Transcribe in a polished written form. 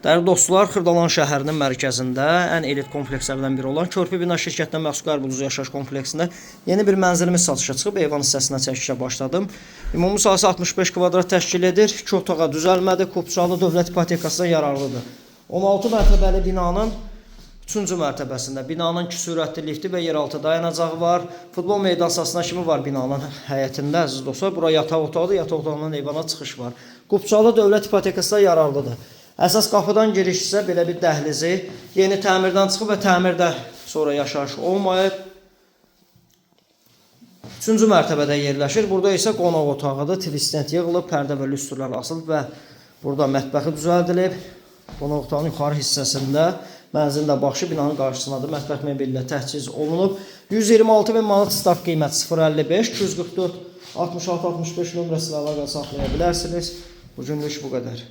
Dəyərli dostlar, Xırdalan şəhərinin mərkəzində ən elit komplekslərdən biri olan Körpü Bina şirkətindən məxsus Qərbuluz yaşayış kompleksində yeni bir mənzilimiz satışa çıxıb. Eyvan hissəsinə çəkişə başladım. Ümumi sahəsi 65 kvadrat təşkil edir. 2 otağa düzəlmədir. Kopçalı dövlət ipotekasına yararlıdır. 16 mərtəbəli binanın 3-cü mərtəbəsində binanın 2 sürətli lifti və yeraltı dayanacağı var. Futbol meydan sahəsinə kimi var binanın həyətində, əziz dostlar. Bura yataq otağıdır. Yataq otağından eyvana çıxış var. Kopçalı dövlət ipotekasına yararlıdır. Əsas qapıdan giriş isə belə bir dəhlizi, yeni təmirdən çıxıb və təmirdə sonra yaşayış olmayıb. 3-cü mərtəbədə yerləşir. Burada isə qonaq otağıdır. Tvistent yığılıb, pərdə və lüstrlər asılıb və burada mətbəxi düzəldilib. Qonaq otağının yuxarı hissəsində mənzilin də baxışı binanın qarşısındadır. Mətbəx mebeli ilə təchiz olunub. 126.000 manat start qiymət 055 244 66 65 nömrəsilə əlaqə saxlaya bilərsiniz. Bu günlük bu qədər.